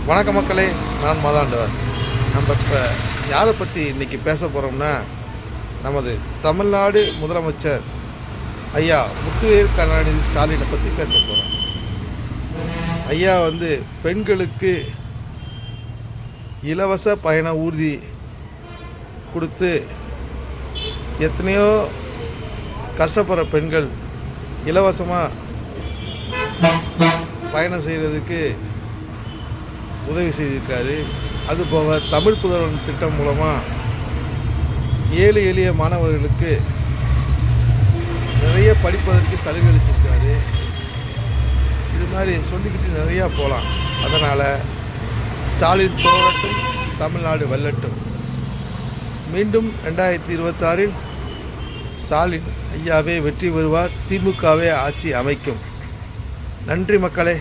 வணக்க மக்களே, நான் மதாண்டவர். நம்ம இப்போ யாரை பற்றி இன்றைக்கி பேச போகிறோம்னா, நமது தமிழ்நாடு முதலமைச்சர் ஐயா முத்துவேல் கருணாநிதி ஸ்டாலினை பற்றி பேச போகிறோம். ஐயா பெண்களுக்கு இலவச பயண ஊர்தி கொடுத்து எத்தனையோ கஷ்டப்படுற பெண்கள் இலவசமாக பயணம் செய்கிறதுக்கு உதவி செய்திருக்காரு. அதுபோக தமிழ் புதல்வன் திட்டம் மூலமாக ஏழை எளிய மாணவர்களுக்கு நிறைய படிப்பதற்கு சலுகை அளிச்சிருக்காரு. இது மாதிரி சொல்லிக்கிட்டு நிறையா போகலாம். அதனால் ஸ்டாலின் தோழட்டும், தமிழ்நாடு வெல்லட்டும். மீண்டும் 2026 ஸ்டாலின் ஐயாவே வெற்றி பெறுவார். திமுகவே ஆட்சி அமைக்கும். நன்றி மக்களே.